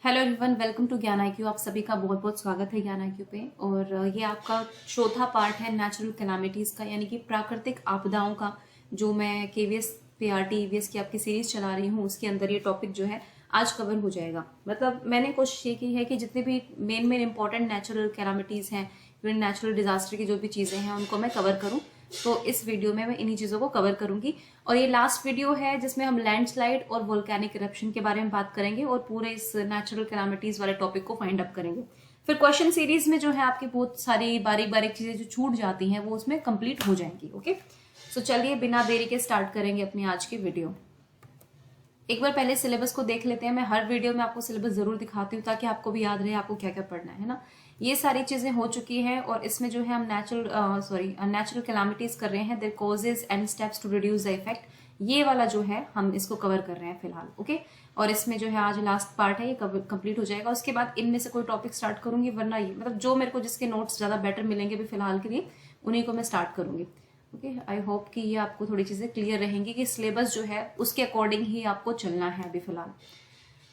Hello everyone, welcome to ज्ञान IQ। आप सभी का बहुत बहुत स्वागत है ज्ञान IQ पे। और ये आपका चौथा पार्ट है नेचुरल कैलामिटीज़ का, यानी कि प्राकृतिक आपदाओं का, जो मैं KVS PRT EVS की आपकी सीरीज चला रही हूँ। उसके अंदर ये टॉपिक जो है आज कवर हो जाएगा। मतलब मैंने कोशिश ये की है कि जितने भी मेन इंपॉर्टेंट नेचुरल कैलामिटीज़ हैं, नेचुरल डिजास्टर की जो भी चीज़ें हैं उनको मैं कवर करूँ। तो इस वीडियो में मैं इन्हीं चीज़ों को कवर करूंगी। और ये लास्ट वीडियो है जिसमें हम लैंडस्लाइड और वोल्केनिक इरप्शन के बारे में बात करेंगे और पूरे इस नेचुरल कैलामिटीज वाले टॉपिक को फाइंड अप करेंगे। फिर क्वेश्चन सीरीज में जो है आपकी बहुत सारी बारीक बारीक चीजें जो छूट जाती हैं वो उसमें कंप्लीट हो जाएंगी। ओके, सो चलिए बिना देरी के स्टार्ट करेंगे अपनी आज की वीडियो। एक बार पहले सिलेबस को देख लेते हैं। मैं हर वीडियो में आपको सिलेबस जरूर दिखाती हूँ ताकि आपको भी याद रहे आपको क्या क्या पढ़ना है ना। ये सारी चीजें हो चुकी हैं और इसमें जो है हम नेचुरल कैलामिटीज कर रहे हैं, their causes and steps to reduce the effect. ये वाला जो है हम इसको कवर कर रहे हैं फिलहाल। ओके, और इसमें जो है आज लास्ट पार्ट है, ये कंप्लीट हो जाएगा। उसके बाद इनमें से कोई टॉपिक स्टार्ट करूंगी, वरना ये मतलब जो मेरे को जिसके नोट्स ज्यादा बेटर मिलेंगे भी फिलहाल के लिए उन्हीं को मैं स्टार्ट करूंगी। ओके, आई होप कि ये आपको थोड़ी चीजें क्लियर रहेंगी कि सिलेबस जो है उसके अकॉर्डिंग ही आपको चलना है अभी फिलहाल।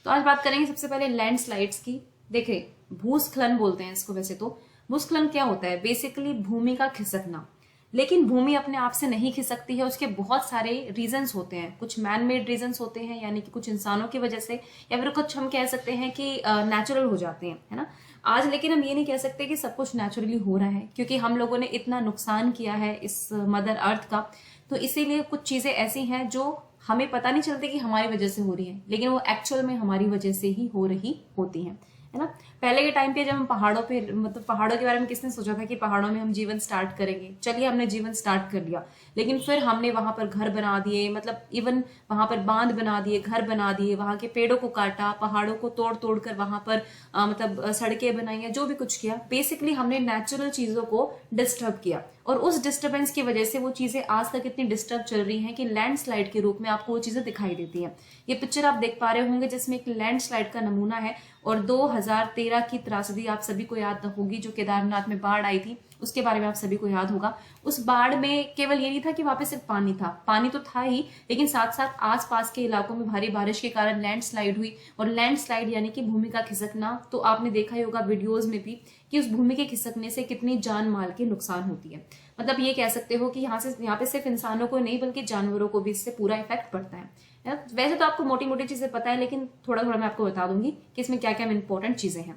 तो आज बात करेंगे सबसे पहले लैंडस्लाइड्स की। देखिए, भूस्खलन बोलते हैं इसको। वैसे तो भूस्खलन क्या होता है? बेसिकली भूमि का खिसकना। लेकिन भूमि अपने आप से नहीं खिसकती है, उसके बहुत सारे रीजंस होते हैं। कुछ मैन मेड रीजंस होते हैं, यानी कि कुछ इंसानों की वजह से, या फिर कुछ हम कह सकते हैं कि नेचुरल हो जाते हैं, है ना। आज लेकिन हम ये नहीं कह सकते कि सब कुछ नेचुरली हो रहा है, क्योंकि हम लोगों ने इतना नुकसान किया है इस मदर अर्थ का। तो इसीलिए कुछ चीजें ऐसी हैं जो हमें पता नहीं चलती कि हमारी वजह से हो रही है, लेकिन वो एक्चुअल में हमारी वजह से ही हो रही होती हैं, है ना। पहले के टाइम पे जब हम पहाड़ों पे, मतलब पहाड़ों के बारे में किसने सोचा था कि पहाड़ों में हम जीवन स्टार्ट करेंगे? चलिए, हमने जीवन स्टार्ट कर लिया, लेकिन फिर हमने वहां पर घर बना दिए, मतलब इवन वहां पर बांध बना दिए, घर बना दिए, वहां के पेड़ों को काटा, पहाड़ों को तोड़ तोड़ कर वहां पर मतलब सड़कें बनाई है, जो भी कुछ किया। बेसिकली हमने नेचुरल चीजों को डिस्टर्ब किया, और उस डिस्टर्बेंस की वजह से वो चीजें आज तक इतनी डिस्टर्ब चल रही हैं कि लैंडस्लाइड के रूप में आपको वो चीजें दिखाई देती हैं। ये पिक्चर आप देख पा रहे होंगे जिसमें एक लैंडस्लाइड का नमूना है। और 2013 की त्रासदी आप सभी को याद होगी, जो केदारनाथ में बाढ़ आई थी, उसके बारे में आप सभी को याद होगा। उस बाढ़ में केवल ये नहीं था कि वहां पे सिर्फ पानी था, पानी तो था ही, लेकिन साथ साथ आसपास के इलाकों में भारी बारिश के कारण लैंडस्लाइड हुई। और लैंडस्लाइड यानी कि भूमि का खिसकना, तो आपने देखा ही होगा वीडियोज में भी कि उस भूमि के खिसकने से कितनी जान माल की नुकसान होती है। मतलब ये कह सकते हो कि यहाँ पे सिर्फ इंसानों को नहीं बल्कि जानवरों को भी इससे पूरा इफेक्ट पड़ता है। वैसे तो आपको मोटी मोटी चीजें पता है, लेकिन थोड़ा थोड़ा मैं आपको बता दूंगी कि इसमें क्या क्या इंपॉर्टेंट चीजें हैं।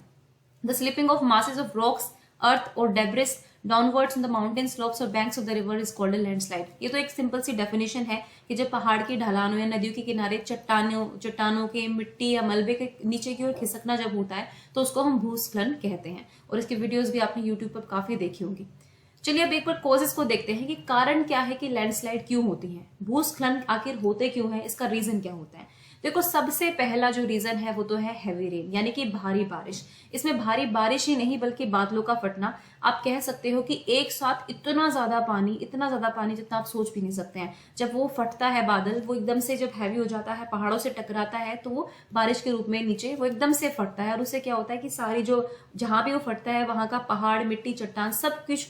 The slipping of masses of rocks, earth और debris downwards in the mountain slopes और banks of the river is called a landslide. ये तो एक सिंपल सी डेफिनेशन है कि जब पहाड़ की ढलानों या नदियों के किनारे चट्टानों के मिट्टी या मलबे के नीचे की ओर खिसकना जब होता है तो उसको हम भूस्खलन कहते हैं। और इसके वीडियोस भी आपने यूट्यूब पर काफी देखी होंगी। चलिए अब एक बार कॉजेस को देखते हैं कि कारण क्या है कि लैंडस्लाइड क्यों होती है, भूस्खलन आखिर होते क्यों है, इसका रीजन क्या होता है। देखो, सबसे पहला जो रीजन है वो तो है हैवी रेन, यानी कि भारी बारिश। इसमें भारी बारिश ही नहीं बल्कि बादलों का फटना। आप कह सकते हो कि एक साथ इतना ज्यादा पानी जितना आप सोच भी नहीं सकते हैं, जब वो फटता है बादल, वो एकदम से जब हैवी हो जाता है, पहाड़ों से टकराता है, तो वो बारिश के रूप में नीचे वो एकदम से फटता है। और उससे क्या होता है कि सारी जो जहां भी वो फटता है वहां का पहाड़, मिट्टी, चट्टान, सब कुछ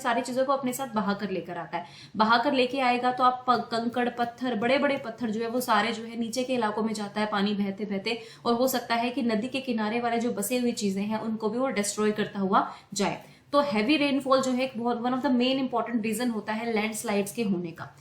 सारी चीजों को अपने साथ बहा कर लेकर आता है। बहा कर लेके आएगा तो आप कंकड़ पत्थर, बड़े बड़े पत्थर जो है वो सारे जो है नीचे के इलाकों में जाता है पानी बहते बहते। और हो सकता है कि नदी के किनारे वाले जो बसे हुई चीजें हैं उनको भी वो डिस्ट्रॉय करता हुआ जाए। तो हैवी रेनफॉल जो है एक बहुत one of the main important reason होता है लैंडस्लाइड्स के होने का।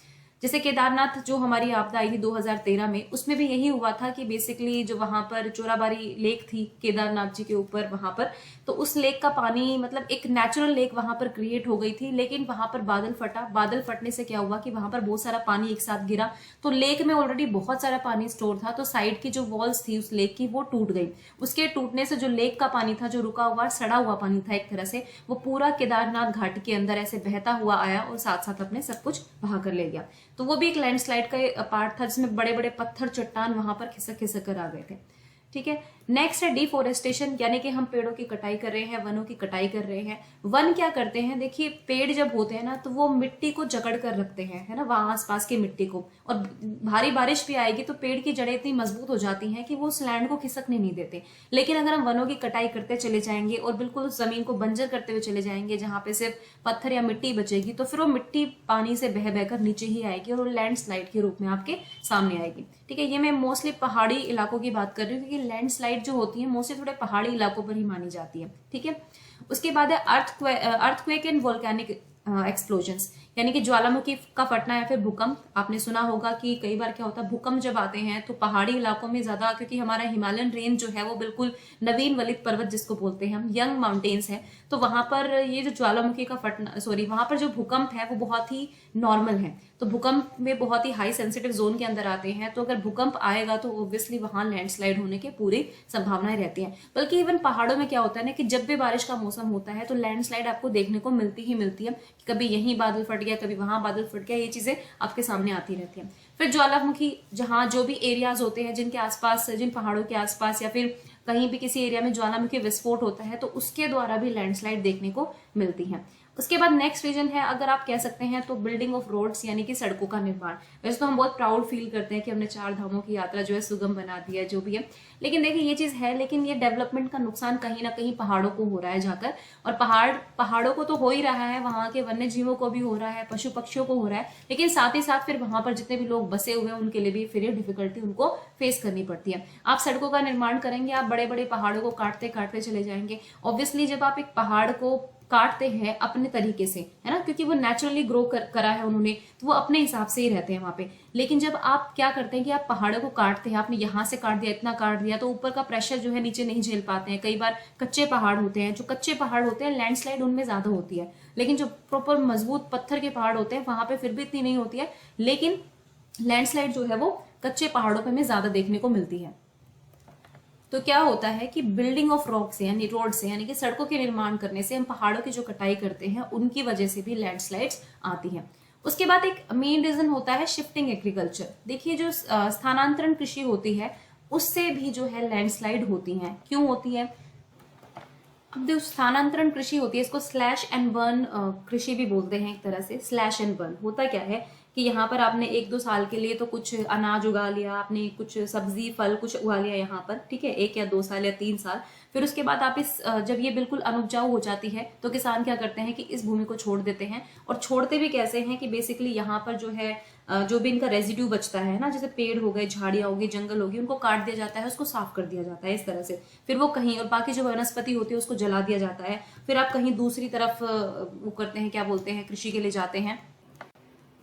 जैसे केदारनाथ जो हमारी आपदा आई थी 2013 में, उसमें भी यही हुआ था कि बेसिकली जो वहां पर चोराबारी लेक थी केदारनाथ जी के ऊपर, वहां पर तो उस लेक का पानी, मतलब एक नेचुरल लेक वहां पर क्रिएट हो गई थी। लेकिन वहां पर बादल फटा, बादल फटने से क्या हुआ कि वहां पर बहुत सारा पानी एक साथ गिरा, तो लेक में ऑलरेडी बहुत सारा पानी स्टोर था, तो साइड की जो वॉल्स थी उस लेक की वो टूट गई। उसके टूटने से जो लेक का पानी था, जो रुका हुआ सड़ा हुआ पानी था एक तरह से, वो पूरा केदारनाथ घाटी के अंदर ऐसे बहता हुआ आया और साथ साथ अपने सब कुछ बहा कर ले गया। तो वो भी एक लैंडस्लाइड का पार्ट था जिसमें बड़े बड़े पत्थर, चट्टान वहां पर खिसक खिसक कर आ गए थे। ठीक है, नेक्स्ट है डिफोरेस्टेशन, यानी कि हम पेड़ों की कटाई कर रहे हैं, वनों की कटाई कर रहे हैं। वन क्या करते हैं? देखिए, पेड़ जब होते हैं ना तो वो मिट्टी को जकड़ कर रखते हैं, है ना, वहां आसपास की मिट्टी को। और भारी बारिश भी आएगी तो पेड़ की जड़ें इतनी मजबूत हो जाती हैं कि वो उस लैंड को खिसकने नहीं देते। लेकिन अगर हम वनों की कटाई करते चले जाएंगे और बिल्कुल उस जमीन को बंजर करते हुए चले जाएंगे जहां पे सिर्फ पत्थर या मिट्टी बचेगी, तो फिर वो मिट्टी पानी से बह बहकर नीचे ही आएगी और वो लैंडस्लाइड के रूप में आपके सामने आएगी। ठीक है। ये मैं मोस्टली पहाड़ी इलाकों की बात कर रही हूँ, क्योंकि लैंडस्लाइड जो होती है मोस्टली थोड़े पहाड़ी इलाकों पर ही मानी जाती है, ठीक है। उसके बाद है अर्थक्वेक एंड वोल्केनिक एक्सप्लोजन्स, यानी कि ज्वालामुखी का फटना या फिर भूकंप। आपने सुना होगा कि कई बार क्या होता है, भूकंप जब आते हैं तो पहाड़ी इलाकों में ज्यादा, क्योंकि हमारा हिमालयन रेंज जो है वो बिल्कुल नवीन वलित पर्वत जिसको बोलते हैं हम, यंग माउंटेन्स है, तो वहां पर ये जो ज्वालामुखी का फटना, सॉरी, वहां पर जो भूकंप है वो बहुत ही नॉर्मल है। तो भूकंप में बहुत ही हाई सेंसिटिव जोन के अंदर आते हैं, तो अगर भूकंप आएगा तो ऑब्वियसली वहां लैंडस्लाइड होने की पूरी संभावनाएं रहती हैं। बल्कि इवन पहाड़ों में क्या होता है ना कि जब भी बारिश का मौसम होता है तो लैंडस्लाइड आपको देखने को मिलती ही मिलती है। कभी यहीं बादल फट गया, कभी वहां बादल फट गया, ये चीजें आपके सामने आती रहती हैं। फिर ज्वालामुखी, जहां जो भी एरियाज होते हैं जिनके आसपास, जिन पहाड़ों के आसपास या फिर कहीं भी किसी एरिया में ज्वालामुखी विस्फोट होता है तो उसके द्वारा भी लैंडस्लाइड देखने को मिलती है। उसके बाद नेक्स्ट रीजन है, अगर आप कह सकते हैं तो बिल्डिंग ऑफ रोड्स, यानी कि सड़कों का निर्माण। वैसे तो हम बहुत प्राउड फील करते हैं कि हमने 4 धामों की यात्रा जो है सुगम बना दी है, जो भी है, लेकिन देखिए ये चीज है, लेकिन ये डेवलपमेंट का नुकसान कहीं ना कहीं पहाड़ों को हो रहा है जाकर। और पहाड़ों को तो हो ही रहा है, वहां के वन्य जीवों को भी हो रहा है, पशु पक्षियों को हो रहा है, लेकिन साथ ही साथ फिर वहां पर जितने भी लोग बसे हुए हैं उनके लिए भी फिर ये डिफिकल्टी उनको फेस करनी पड़ती है। आप सड़कों का निर्माण करेंगे, आप बड़े बड़े पहाड़ों को काटते काटते चले जाएंगे। ऑब्वियसली जब आप एक पहाड़ को काटते हैं अपने तरीके से, है ना, क्योंकि वो नेचुरली ग्रो करा है उन्होंने, तो वो अपने हिसाब से ही रहते हैं वहां पे। लेकिन जब आप क्या करते हैं कि आप पहाड़ों को काटते हैं, आपने यहाँ से काट दिया, इतना काट दिया, तो ऊपर का प्रेशर जो है नीचे नहीं झेल पाते हैं। कई बार कच्चे पहाड़ होते हैं, जो कच्चे पहाड़ होते हैं लैंडस्लाइड उनमें ज्यादा होती है, लेकिन जो प्रॉपर मजबूत पत्थर के पहाड़ होते हैं वहां पे फिर भी इतनी नहीं होती है, लेकिन लैंडस्लाइड जो है वो कच्चे पहाड़ों पे हमें ज्यादा देखने को मिलती है। तो क्या होता है कि बिल्डिंग ऑफ रॉक से, यानी रोड से, यानी कि सड़कों के निर्माण करने से हम पहाड़ों की जो कटाई करते हैं उनकी वजह से भी लैंडस्लाइड्स आती हैं। उसके बाद एक मेन रीजन होता है शिफ्टिंग एग्रीकल्चर। देखिए जो स्थानांतरण कृषि होती है उससे भी जो है लैंडस्लाइड होती हैं। क्यों होती है? अब जो स्थानांतरण कृषि होती है इसको स्लैश एंड बर्न कृषि भी बोलते हैं एक तरह से। स्लैश एंड बर्न होता क्या है कि यहाँ पर आपने 1-2 साल के लिए तो कुछ अनाज उगा लिया, आपने कुछ सब्जी फल कुछ उगा लिया यहाँ पर, ठीक है, 1 या 2 साल या 3 साल, फिर उसके बाद आप जब ये बिल्कुल अनुपजाऊ हो जाती है तो किसान क्या करते हैं कि इस भूमि को छोड़ देते हैं। और छोड़ते भी कैसे हैं कि बेसिकली यहाँ पर जो है जो भी इनका रेजिड्यू बचता है ना, जैसे पेड़ हो गए, झाड़ियां होगी, जंगल होगी, उनको काट दिया जाता है, उसको साफ कर दिया जाता है इस तरह से। फिर वो कहीं, और बाकी जो वनस्पति होती है उसको जला दिया जाता है, फिर आप कहीं दूसरी तरफ वो करते हैं, क्या बोलते हैं, कृषि के लिए जाते हैं।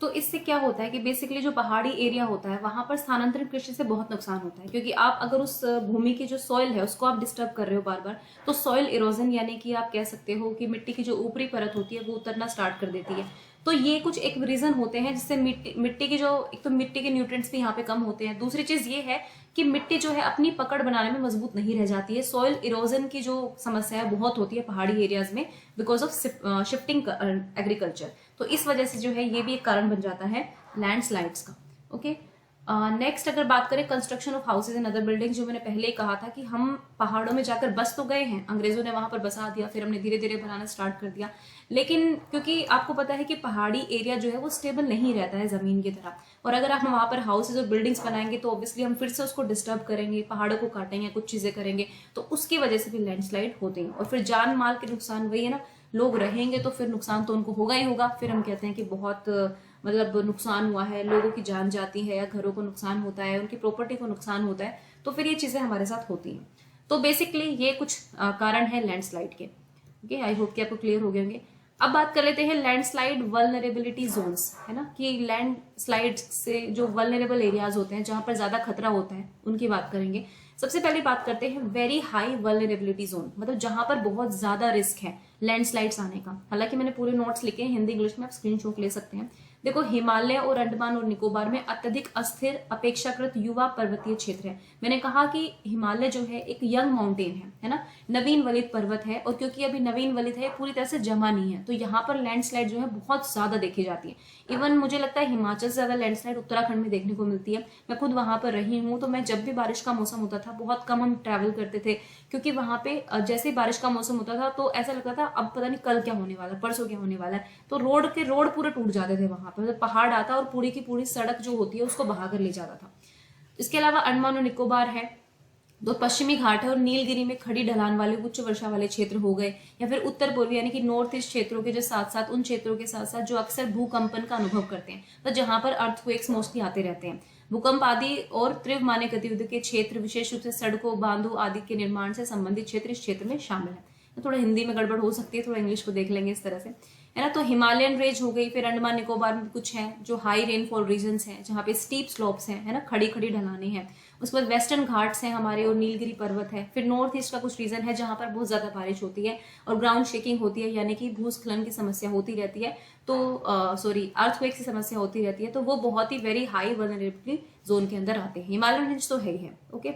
तो इससे क्या होता है कि बेसिकली जो पहाड़ी एरिया होता है वहां पर स्थानांतरित कृषि से बहुत नुकसान होता है, क्योंकि आप अगर उस भूमि की जो सॉइल है उसको आप डिस्टर्ब कर रहे हो बार बार, तो सॉइल इरोजन, यानी कि आप कह सकते हो कि मिट्टी की जो ऊपरी परत होती है वो उतरना स्टार्ट कर देती है। तो ये कुछ एक रीजन होते हैं जिससे मिट्टी की जो, एक तो मिट्टी के न्यूट्रिएंट्स भी यहाँ पे कम होते हैं, दूसरी चीज ये है कि मिट्टी जो है अपनी पकड़ बनाने में मजबूत नहीं रह जाती है। सॉइल इरोजन की जो समस्या है बहुत होती है पहाड़ी एरियाज में बिकॉज ऑफ शिफ्टिंग एग्रीकल्चर। तो इस वजह से जो है ये भी एक कारण बन जाता है लैंडस्लाइड्स का। ओके, नेक्स्ट अगर बात करें construction of houses and other building, जो मैंने पहले ही कहा था कि हम पहाड़ों में जाकर बस तो गए हैं, अंग्रेजों ने वहां पर बसा दिया, फिर हमने धीरे धीरे बनाना स्टार्ट कर दिया, लेकिन क्योंकि आपको पता है कि पहाड़ी एरिया जो है वो स्टेबल नहीं रहता है जमीन की तरह, और अगर हम वहां पर हाउसेज और बिल्डिंग्स बनाएंगे तो ऑब्वियसली हम फिर से उसको डिस्टर्ब करेंगे, पहाड़ों को काटेंगे, कुछ चीजें करेंगे, तो उसकी वजह से भी लैंडस्लाइड होते हैं। और फिर जान माल के नुकसान, वही है ना, लोग रहेंगे तो फिर नुकसान तो उनको होगा ही होगा। फिर हम कहते हैं कि बहुत मतलब नुकसान हुआ है, लोगों की जान जाती है, या घरों को नुकसान होता है, उनकी प्रॉपर्टी को नुकसान होता है, तो फिर ये चीजें हमारे साथ होती हैं। तो बेसिकली ये कुछ कारण है लैंडस्लाइड के। ओके, आई होप कि आपको क्लियर हो गए होंगे। अब बात कर लेते हैं लैंडस्लाइड वल्नरेबिलिटी जोन्स, है ना, कि लैंडस्लाइड से जो वल्नरेबल एरियाज होते हैं जहां पर ज्यादा खतरा होता है उनकी बात करेंगे। सबसे पहले बात करते हैं वेरी हाई वल्नरेबिलिटी जोन, मतलब जहां पर बहुत ज्यादा रिस्क है लैंडस्लाइड्स आने का। हालांकि मैंने पूरे नोट्स लिखे हैं हिंदी इंग्लिश में, आप स्क्रीनशॉट ले सकते हैं। देखो, हिमालय और अंडमान और निकोबार में अत्यधिक अस्थिर अपेक्षाकृत युवा पर्वतीय क्षेत्र है। मैंने कहा कि हिमालय जो है एक यंग माउंटेन है ना, नवीन वलित पर्वत है, और क्योंकि अभी नवीन वलित है, पूरी तरह से जमा नहीं है, तो यहाँ पर लैंडस्लाइड जो है बहुत ज्यादा देखी जाती है। इवन मुझे लगता है हिमाचल से ज्यादा लैंडस्लाइड उत्तराखंड में देखने को मिलती है। मैं खुद वहां पर रही हूँ, तो मैं जब भी बारिश का मौसम होता था बहुत कम हम ट्रैवल करते थे, क्योंकि वहां पे जैसे बारिश का मौसम होता था तो ऐसा लगता था अब पता नहीं कल क्या होने वाला है, परसों क्या होने वाला है, तो रोड पूरे टूट जाते थे वहां पर, पहाड़ आता और पूरी की पूरी सड़क जो होती है उसको बहा कर ले जाता था। इसके अलावा अंडमान और निकोबार है, तो पश्चिमी घाट है, और नीलगिरी में खड़ी ढलान वाले उच्च वर्षा वाले क्षेत्र हो गए, या फिर उत्तर पूर्वी यानी कि नॉर्थ ईस्ट क्षेत्रों के जो साथ साथ उन क्षेत्रों के साथ साथ जो अक्सर भूकंपन का अनुभव करते हैं, तो जहां पर अर्थक्वेक्स मोस्टली आते रहते हैं। भूकंप आदि और तीव्र मानव गतिविधि के क्षेत्र, विशेष रूप से सड़कों, बांधों आदि के निर्माण से संबंधित क्षेत्र इस क्षेत्र में शामिल है। तो थोड़ा हिंदी में गड़बड़ हो सकती है, थोड़ा इंग्लिश को देख लेंगे इस तरह से, है ना। तो हिमालयन रेंज हो गई, फिर अंडमान निकोबार में कुछ है जो हाई रेनफॉल रीजन्स हैं, जहाँ पे स्टीप स्लोप्स हैं, है ना, खड़ी खड़ी ढलानें हैं। उसके बाद वेस्टर्न घाट्स हैं हमारे, और नीलगिरी पर्वत है। फिर नॉर्थ ईस्ट का कुछ रीजन है जहाँ पर बहुत ज्यादा बारिश होती है और ग्राउंड शेकिंग होती है, यानी कि भूस्खलन की समस्या होती रहती है, तो अर्थक्वेक की समस्या होती रहती है, तो वो बहुत ही वेरी हाई वल्नरेबिलिटी जोन के अंदर आते हैं। हिमालयन रेंज तो है ही है, ओके।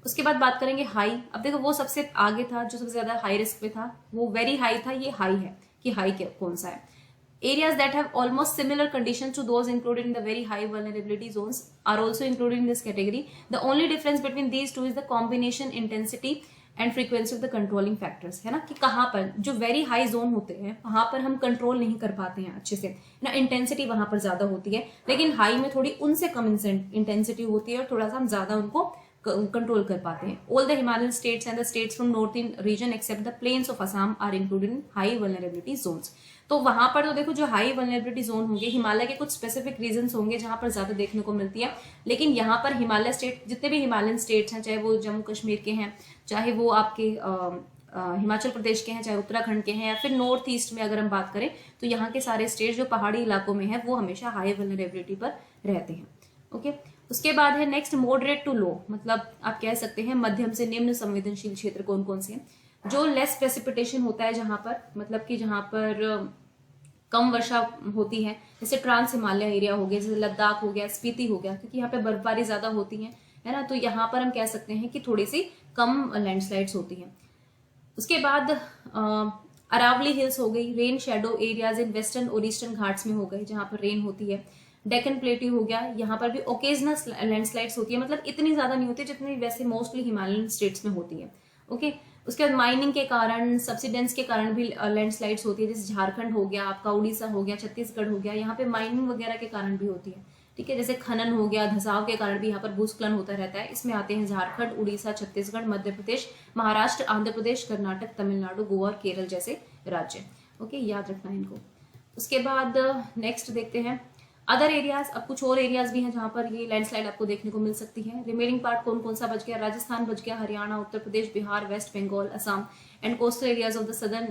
उसके बाद बात करेंगे हाई। अब देखो वो सबसे आगे था, जो सबसे ज्यादा हाई रिस्क पे था, वो वेरी हाई था, ये हाई है कि हाई कौन सा है। Areas that have almost similar conditions to those included in the very high vulnerability zones are also included in this category. The only difference between these two is the combination intensity and frequency of the controlling factors, है ना, कि कहाँ पर जो very high zone होते हैं वहां पर हम कंट्रोल नहीं कर पाते हैं अच्छे से, ना, इंटेंसिटी वहां पर ज्यादा होती है, लेकिन हाई में थोड़ी उनसे कम इंटेंसिटी होती है और थोड़ा सा हम ज्यादा उनको कंट्रोल कर पाते हैं। All the Himalayan states and the states from northern region except the plains of Assam are included in high vulnerability zones. तो वहां पर तो देखो जो हाई वल्नरेबिलिटी जोन होंगे, हिमालय के कुछ स्पेसिफिक रीजन्स होंगे जहां पर ज्यादा देखने को मिलती है, लेकिन यहाँ पर हिमालय स्टेट, जितने भी हिमालयन स्टेट्स हैं, चाहे वो जम्मू कश्मीर के हैं, चाहे वो आपके हिमाचल प्रदेश के हैं, चाहे उत्तराखंड के हैं, या फिर नॉर्थ ईस्ट में अगर हम बात करें तो यहाँ के सारे स्टेट जो पहाड़ी इलाकों में है वो हमेशा हाई वल्नरेबिलिटी पर रहते हैं, ओके। उसके बाद है नेक्स्ट मॉडरेट टू लो, मतलब आप कह सकते हैं मध्यम से निम्न संवेदनशील क्षेत्र कौन कौन से हैं। जो लेस प्रेसिपिटेशन होता है जहां पर, मतलब कि जहां पर कम वर्षा होती है, जैसे ट्रांस हिमालय एरिया हो गया, जैसे लद्दाख हो गया, स्पीति हो गया, क्योंकि यहाँ पे बर्फबारी ज्यादा होती है ना, तो यहाँ पर हम कह सकते हैं कि थोड़ी सी कम लैंडस्लाइड्स होती हैं। उसके बाद अरावली हिल्स हो गई, rain shadow areas in western और ईस्टर्न घाट्स में हो गए जहां पर रेन होती है। डेक्कन प्लेट्यू हो गया, यहाँ पर भी ओकेजनल लैंडस्लाइड्स होती है, मतलब इतनी ज्यादा नहीं होती जितनी वैसे मोस्टली हिमालयन स्टेट्स में होती है, ओके। उसके बाद माइनिंग के कारण, सब्सिडेंस के कारण भी लैंडस्लाइड्स होती है, जैसे झारखंड हो गया, आपका उड़ीसा हो गया, छत्तीसगढ़ हो गया, यहाँ पे माइनिंग वगैरह के कारण भी होती है, ठीक है। जैसे खनन हो गया, धसाव के कारण भी यहाँ पर भूस्खलन होता रहता है। इसमें आते हैं झारखंड, उड़ीसा, छत्तीसगढ़, मध्य प्रदेश, महाराष्ट्र, आंध्र प्रदेश, कर्नाटक, तमिलनाडु, गोवा और केरल जैसे राज्य, ओके, याद रखना है इनको। उसके बाद नेक्स्ट देखते हैं अदर एरियाज। अब कुछ और एरियाज भी हैं जहां पर ये लैंडस्लाइड आपको देखने को मिल सकती है। रिमेनिंग पार्ट कौन कौन सा बच गया, राजस्थान बच गया, Haryana, Uttar Pradesh, Bihar, West Bengal, Assam and coastal areas of the southern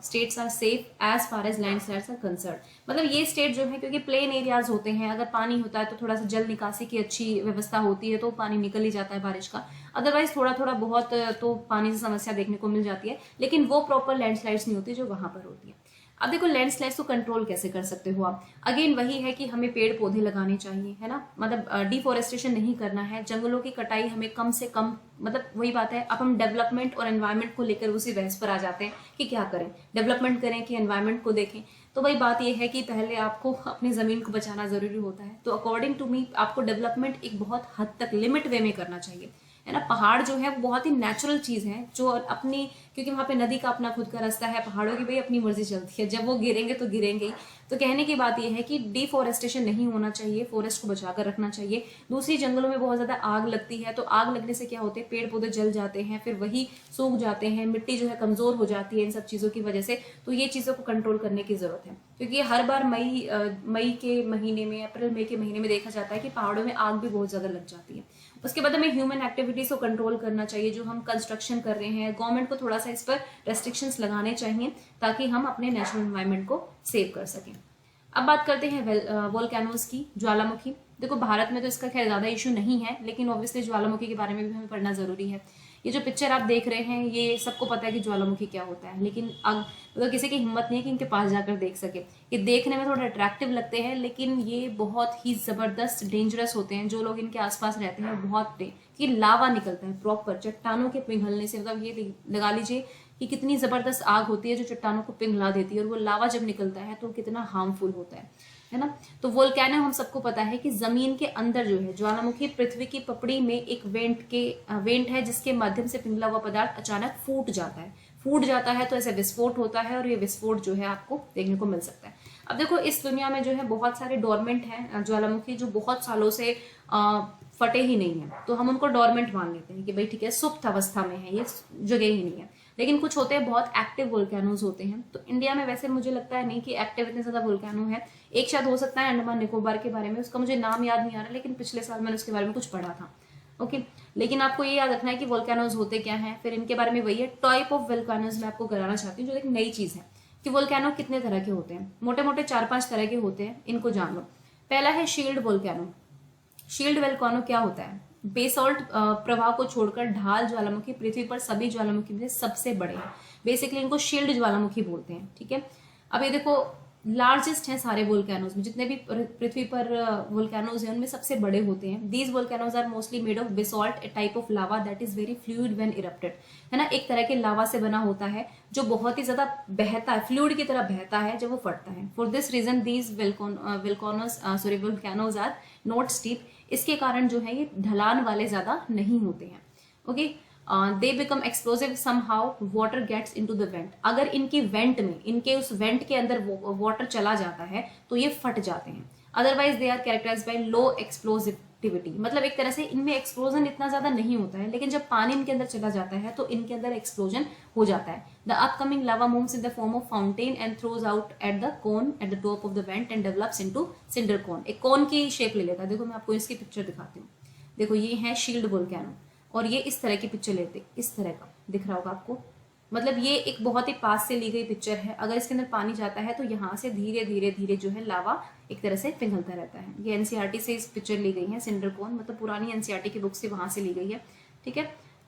states are safe as far as landslides are concern. मतलब ये स्टेट जो है, क्योंकि प्लेन एरियाज होते हैं, अगर पानी होता है तो थोड़ा सा जल निकासी की अच्छी व्यवस्था होती है, तो पानी निकल ही जाता है बारिश का, अदरवाइज थोड़ा थोड़ा बहुत तो पानी से समस्या देखने को मिल जाती है, लेकिन वो प्रॉपर लैंडस्लाइड्स नहीं होती जो वहां पर होती है। अब देखो लैंडस्लाइड्स को कंट्रोल कैसे कर सकते हो आप, अगेन वही है कि हमें पेड़ पौधे लगाने चाहिए, है ना, मतलब डिफोरेस्टेशन नहीं करना है, जंगलों की कटाई हमें कम से कम, मतलब वही बात है, अब हम डेवलपमेंट और एनवायरनमेंट को लेकर उसी बहस पर आ जाते हैं कि क्या करें, डेवलपमेंट करें कि एनवायरनमेंट को देखें। तो वही बात यह है कि पहले आपको अपनी जमीन को बचाना जरूरी होता है। तो अकॉर्डिंग टू मी आपको डेवलपमेंट एक बहुत हद तक लिमिट वे में करना चाहिए, है ना। पहाड़ जो है वो बहुत ही नेचुरल चीज है, जो अपनी, क्योंकि वहां पे नदी का अपना खुद का रास्ता है, पहाड़ों की भाई अपनी मर्जी चलती है, जब वो गिरेंगे तो गिरेंगे ही। तो कहने की बात यह है कि डिफोरेस्टेशन नहीं होना चाहिए, फॉरेस्ट को बचाकर रखना चाहिए। दूसरी, जंगलों में बहुत ज्यादा आग लगती है, तो आग लगने से क्या होते हैं, पेड़ पौधे जल जाते हैं, फिर वही सूख जाते हैं, मिट्टी जो है कमजोर हो जाती है इन सब चीजों की वजह से। तो ये चीजों को कंट्रोल करने की जरूरत है, क्योंकि हर बार मई के महीने में, अप्रैल मई के महीने में देखा जाता है कि पहाड़ों में आग भी बहुत ज्यादा लग जाती है। उसके बाद हमें ह्यूमन एक्टिविटीज को कंट्रोल करना चाहिए, जो हम कंस्ट्रक्शन कर रहे हैं, गवर्नमेंट को थोड़ा सा इस पर रेस्ट्रिक्शंस लगाने चाहिए ताकि हम अपने नेचुरल एनवायरनमेंट को सेव कर सकें। अब बात करते हैं वोल्केनोज की, ज्वालामुखी। देखो भारत में तो इसका खैर ज्यादा इशू नहीं है, लेकिन ऑब्वियसली ज्वालामुखी के बारे में भी हमें पढ़ना जरूरी है। ये जो पिक्चर आप देख रहे हैं, ये सबको पता है कि ज्वालामुखी क्या होता है, लेकिन अब मतलब किसी की हिम्मत नहीं है कि इनके पास जाकर देख सके। ये देखने में थोड़ा अट्रैक्टिव लगते हैं, लेकिन ये बहुत ही जबरदस्त डेंजरस होते हैं। जो लोग इनके आसपास रहते हैं बहुत, कि लावा निकलता है प्रॉपर चट्टानों के पिघलने से, मतलब ये लगा लीजिए कि कितनी जबरदस्त आग होती है जो चट्टानों को पिघला देती है, और वो लावा जब निकलता है तो कितना हार्मफुल होता है ना। तो वोल्केनो हम सबको पता है कि जमीन के अंदर जो है ज्वालामुखी, पृथ्वी की पपड़ी में एक वेंट है जिसके माध्यम से पिघला हुआ पदार्थ अचानक फूट जाता है, तो ऐसे विस्फोट होता है, और ये विस्फोट जो है आपको देखने को मिल सकता है। अब देखो इस दुनिया में जो है बहुत सारे डोरमेंट हैं ज्वालामुखी, जो बहुत सालों से फटे ही नहीं है, तो हम उनको डोरमेंट मान लेते हैं कि भाई ठीक है, सुप्त अवस्था में है, ये जगह ही नहीं है। लेकिन कुछ होते हैं बहुत एक्टिव वोल्केनोज होते हैं। तो इंडिया में वैसे मुझे लगता है नहीं कि एक्टिव इतने ज्यादा वोल्केनो है। एक शायद हो सकता है अंडमान निकोबार के बारे में, उसका मुझे नाम याद नहीं आ रहा, लेकिन पिछले साल मैंने उसके बारे में कुछ पढ़ा था। ओके, लेकिन आपको ये याद रखना है कि वोल्केनोज होते क्या हैं, फिर इनके बारे में वही है टाइप ऑफ वोल्केनोज मैं आपको कराना चाहती हूँ, जो एक नई चीज है कि वोल्केनो कितने तरह के होते हैं। मोटे मोटे 4-5 तरह के होते हैं, इनको जान लो। पहला है शील्ड वोल्केनो। शील्ड वोल्केनो क्या होता है? बेसॉल्ट प्रवाह को छोड़कर ढाल ज्वालामुखी पृथ्वी पर सभी ज्वालामुखी में सबसे बड़े हैं। बेसिकली इनको शील्ड ज्वालामुखी बोलते हैं। ठीक है, अब ये देखो लार्जेस्ट हैं सारे वोल्केनोज में, जितने भी पृथ्वी पर वोल्केनोज हैं उनमें सबसे बड़े होते हैं। These volcanoes are mostly made of basalt, a type of lava that is very fluid when erupted. है ना, एक तरह के लावा से बना होता है जो बहुत ही ज्यादा बहता है, फ्लूइड की तरह बहता है जब वो फटता है। For this reason these volcanoes are not steep. इसके कारण जो है ये ढलान वाले ज्यादा नहीं होते हैं। Okay, they become explosive somehow water gets into the vent. अगर इनकी वेंट में, इनके उस वेंट के अंदर वाटर चला जाता है तो ये फट जाते हैं। Otherwise they are characterised by low explosivity. मतलब एक तरह से इनमें एक्सप्लोजन इतना ज्यादा नहीं होता है, लेकिन जब पानी इनके अंदर चला जाता है तो इनके अंदर एक्सप्लोजन हो जाता है। The upcoming lava moves in the form of fountain and throws out at the cone at the top of the vent and develops into cinder cone. एक कोन की शेप ले लेता है। देखो मैं आपको इसकी पिक्चर दिखाती हूँ। देखो ये है शील्ड वोल्केनो, और ये इस तरह की पिक्चर लेते, इस तरह का दिख रहा होगा आपको। मतलब ये एक बहुत ही पास से ली गई पिक्चर है। अगर इसके अंदर पानी जाता है तो यहाँ से धीरे धीरे धीरे जो है लावा एक तरह से पिघलता रहता है। ये एनसीईआरटी से इस पिक्चर ली गई है, सिंडर कोन, मतलब पुरानी एनसीईआरटी की बुक से वहां से ली गई है। ठीक है,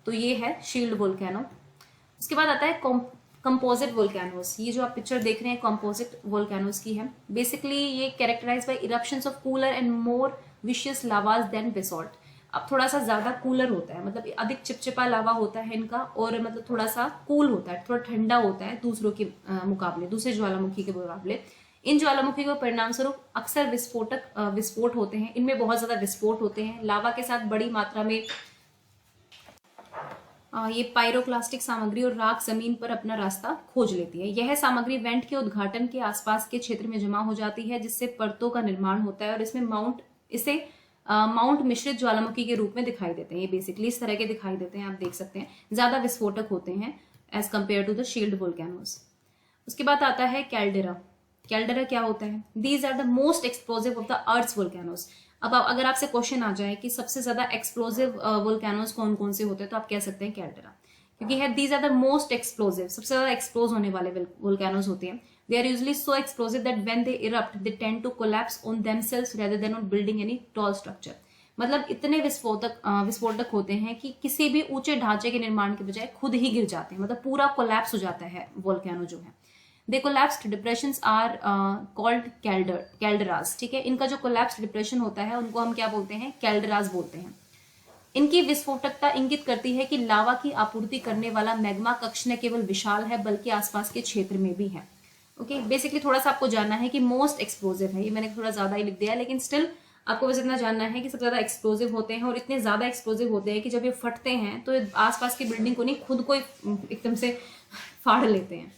तो ये है शील्ड वोल्केनो। उसके बाद आता है कंपोजिट वोल्केनोस। ये जो आप पिक्चर देख रहे हैं कंपोजिट वोल्केनोस की है। बेसिकली ये characterise by eruptions of cooler and more विशियस लावाज देन बेसॉल्ट। अब थोड़ा सा ज्यादा कूलर होता है, मतलब अधिक चिपचिपा लावा होता है इनका, और मतलब थोड़ा सा कूल होता है, थोड़ा ठंडा होता है दूसरों के मुकाबले, दूसरे ज्वालामुखी के मुकाबले। इन ज्वालामुखी के परिणाम स्वरूप अक्सर विस्फोट होते हैं। इनमें बहुत ज्यादा विस्फोट होते हैं। लावा के साथ बड़ी मात्रा में ये पायरोक्लास्टिक सामग्री और राख जमीन पर अपना रास्ता खोज लेती है। यह सामग्री वेंट के उद्घाटन के आसपास के क्षेत्र में जमा हो जाती है, जिससे परतों का निर्माण होता है, और इसमें माउंट मिश्रित ज्वालामुखी के रूप में दिखाई देते हैं। ये बेसिकली इस तरह के दिखाई देते हैं, आप देख सकते हैं, ज्यादा विस्फोटक होते हैं as compare to the shield volcanoes. उसके बाद आता है कैल्डेरा। कैल्डेरा क्या होता है? These are the most explosive of the earth volcanoes. अब अगर आपसे क्वेश्चन आ जाए कि सबसे ज्यादा एक्सप्लोसिव वोल्केनोस कौन कौन से होते हैं, तो आप कह सकते हैं कैल्डेरा, क्योंकि है these are the most explosive, सबसे ज्यादा एक्सप्लोज होने वाले वोल्केनोस होते हैं। They are usually so explosive that when they erupt, they tend to collapse on themselves rather than on building any tall structure. मतलब इतने विस्फोटक होते हैं कि किसी भी ऊंचे ढांचे के निर्माण के बजाय खुद ही गिर जाते हैं, मतलब पूरा कोलैप्स हो जाता है वोल्केनो जो है। दे कोलैप्स्ड डिप्रेशंस आर कॉल्ड कैल्डरास। ठीक है, इनका जो कोलैप्स डिप्रेशन होता है उनको हम क्या बोलते हैं? कैल्डरास बोलते हैं। इनकी विस्फोटकता इंगित करती है कि लावा की आपूर्ति करने वाला मैग्मा कक्ष न केवल विशाल है बल्कि आसपास के क्षेत्र में भी है। ओके, बेसिकली थोड़ा सा आपको जानना है कि मोस्ट एक्सप्लोसिव है, ये मैंने थोड़ा ज्यादा ही लिख दिया है, लेकिन स्टिल आपको बस इतना जानना है कि सबसे ज्यादा एक्सप्लोसिव होते हैं, और इतने ज्यादा एक्सप्लोसिव होते हैं कि जब ये फटते हैं तो आसपास की बिल्डिंग को नहीं, खुद को एकदम से फाड़ लेते हैं।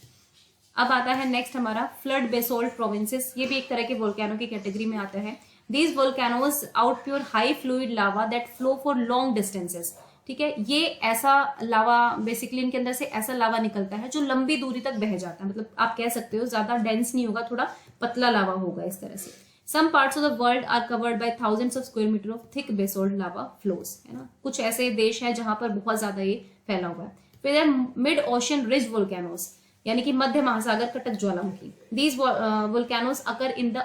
अब आता है नेक्स्ट हमारा फ्लड बेसोल्ट प्रोविंसेस। ये भी एक तरह के वोल्केनो की कैटेगरी में आता है। These volcanoes out pure high fluid lava that flow for long distances. ठीक है, ये ऐसा लावा, बेसिकली इनके अंदर से ऐसा लावा निकलता है जो लंबी दूरी तक बह जाता है, मतलब आप कह सकते हो ज्यादा डेंस नहीं होगा, थोड़ा पतला लावा होगा इस तरह से। Some parts of the world are covered by thousands of square metre of thick basalt lava flows. है ना, कुछ ऐसे देश है जहां पर बहुत ज्यादा ये फैला हुआ है। फिर मिड ओशन रिज वोल्केनोस, यानी कि मध्य महासागर कटक ज्वालामुखी। These volcanoes occur in the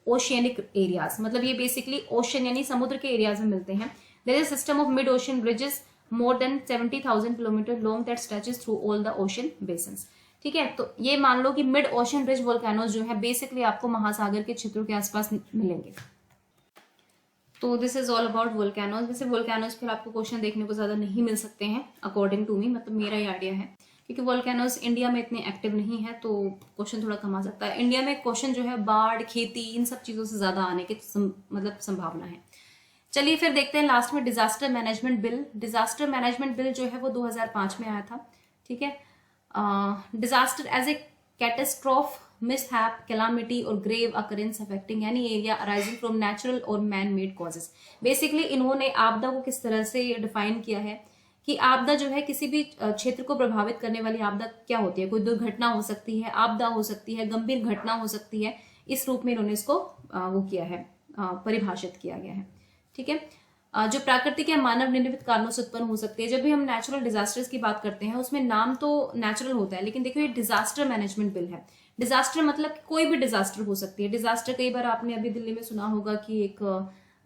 oceanic areas, मतलब ये बेसिकली ओशन यानी समुद्र के एरियाज में मिलते हैं। There is a system of mid ocean bridges more than 70,000 kilometre long that stretches through all the ocean basins। ठीक है, तो ये मान लो कि मिड ओशन रिज वोल्केनोस जो है बेसिकली आपको महासागर के क्षेत्रों के आसपास मिलेंगे। तो this is all about volcanoes. वैसे वोल्केनोस फिर आपको क्वेश्चन देखने को ज्यादा नहीं मिल सकते हैं अकॉर्डिंग टू मी, मतलब मेरा ये आइडिया है, क्योंकि वोल्केनोस इंडिया में इतने एक्टिव नहीं है, तो क्वेश्चन थोड़ा कम आ सकता है। इंडिया में क्वेश्चन जो है बाढ़, खेती, इन सब चीजों से ज्यादा आने की मतलब संभावना है। चलिए फिर देखते हैं लास्ट में disaster management bill. Disaster management bill जो है वो 2005 में आया था। ठीक है, disaster as a catastrophe, mishap, calamity और grave occurrence affecting any area arising from natural और मैन मेड कॉजेस। बेसिकली इन्होंने आपदा को किस तरह से डिफाइन किया है कि आपदा जो है किसी भी क्षेत्र को प्रभावित करने वाली आपदा क्या होती है, कोई दुर्घटना हो सकती है, आपदा हो सकती है, गंभीर घटना हो सकती है, इस रूप में इन्होंने इसको वो किया है, परिभाषित किया गया है। ठीक है। जो प्राकृतिक या मानव निर्मित कारणों से उत्पन्न हो सकती है। जब भी हम नेचुरल डिजास्टर्स की बात करते हैं उसमें नाम तो नेचुरल होता है, लेकिन देखो ये डिजास्टर मैनेजमेंट बिल है। डिजास्टर मतलब कोई भी डिजास्टर हो सकती है। डिजास्टर कई बार आपने अभी दिल्ली में सुना होगा कि एक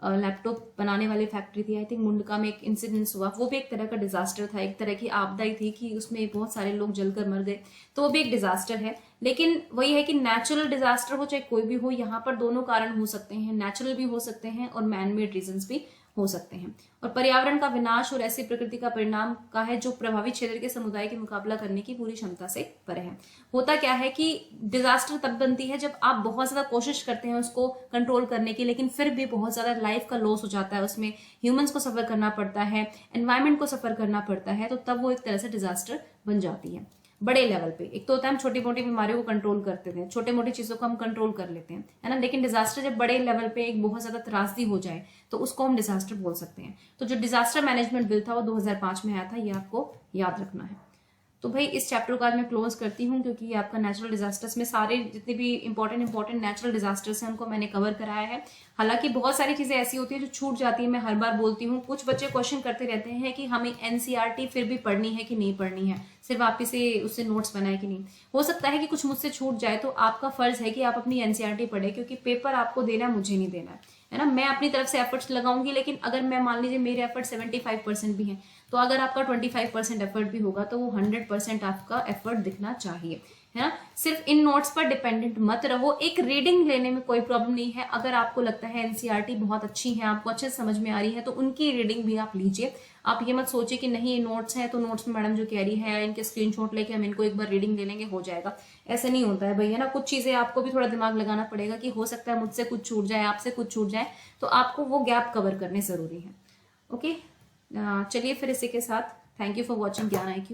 लैपटॉप बनाने वाली फैक्ट्री थी, आई थिंक मुंडका में एक इंसिडेंस हुआ, वो भी एक तरह का डिजास्टर था, एक तरह की आपदा ही थी कि उसमें बहुत सारे लोग जलकर मर गए, तो वो भी एक डिजास्टर है। लेकिन वही है कि नेचुरल डिजास्टर हो चाहे कोई भी हो, यहाँ पर दोनों कारण हो सकते हैं, नेचुरल भी हो सकते हैं और मैन मेड रीजंस भी हो सकते हैं। और पर्यावरण का विनाश और ऐसी प्रकृति का परिणाम का है जो प्रभावित क्षेत्र के समुदाय के मुकाबला करने की पूरी क्षमता से परे है। होता क्या है कि डिजास्टर तब बनती है जब आप बहुत ज्यादा कोशिश करते हैं उसको कंट्रोल करने की, लेकिन फिर भी बहुत ज्यादा लाइफ का लॉस हो जाता है, उसमें ह्यूमंस को सफर करना पड़ता है, एनवायरमेंट को सफर करना पड़ता है, तो तब वो एक तरह से डिजास्टर बन जाती है। बड़े लेवल पे एक तो होता है हम छोटी मोटी बीमारियों को कंट्रोल करते थे, छोटे मोटी चीजों को हम कंट्रोल कर लेते हैं, है ना, लेकिन डिजास्टर जब बड़े लेवल पे एक बहुत ज्यादा त्रासदी हो जाए तो उसको हम डिजास्टर बोल सकते हैं। तो जो डिजास्टर मैनेजमेंट बिल था वो 2005 में आया था, ये आपको याद रखना है। तो भाई इस चैप्टर को आज मैं क्लोज करती हूँ, क्योंकि ये आपका नेचुरल डिजास्टर्स में सारे जितने भी इंपॉर्टेंट नेचुरल डिजास्टर्स हैं उनको मैंने कवर कराया है। हालांकि बहुत सारी चीजें ऐसी होती है जो छूट जाती है, मैं हर बार बोलती हूँ। कुछ बच्चे क्वेश्चन करते रहते हैं कि हमें एनसीईआरटी फिर भी पढ़नी है कि नहीं पढ़नी है, सिर्फ आप इसे उससे नोट्स बनाए कि नहीं। हो सकता है कि कुछ मुझसे छूट जाए, तो आपका फर्ज है कि आप अपनी एनसीईआरटी पढ़े, क्योंकि पेपर आपको देना, मुझे नहीं देना है ना। मैं अपनी तरफ से एफर्ट्स लगाऊंगी, लेकिन अगर मैं मान लीजिए मेरे एफर्ट 75% भी हैं, तो अगर आपका 25% एफर्ट भी होगा तो वो 100% आपका एफर्ट दिखना चाहिए, है ना। सिर्फ इन नोट्स पर डिपेंडेंट मत रहो। एक रीडिंग लेने में कोई प्रॉब्लम नहीं है। अगर आपको लगता है एनसीईआरटी बहुत अच्छी है, आपको अच्छे से समझ में आ रही है, तो उनकी रीडिंग भी आप लीजिए। आप ये मत सोचिए कि नहीं ये नोट्स हैं तो नोट्स में मैडम जो कह रही है इनके स्क्रीनशॉट लेके हम इनको एक बार रीडिंग ले लेंगे, हो जाएगा। ऐसा नहीं होता है भाई, है ना। कुछ चीजें आपको भी थोड़ा दिमाग लगाना पड़ेगा कि हो सकता है मुझसे कुछ छूट जाए, आपसे कुछ छूट जाए, तो आपको वो गैप कवर करने जरूरी है। ओके, चलिए फिर इसी के साथ थैंक यू फॉर वॉचिंग ज्ञान IQ।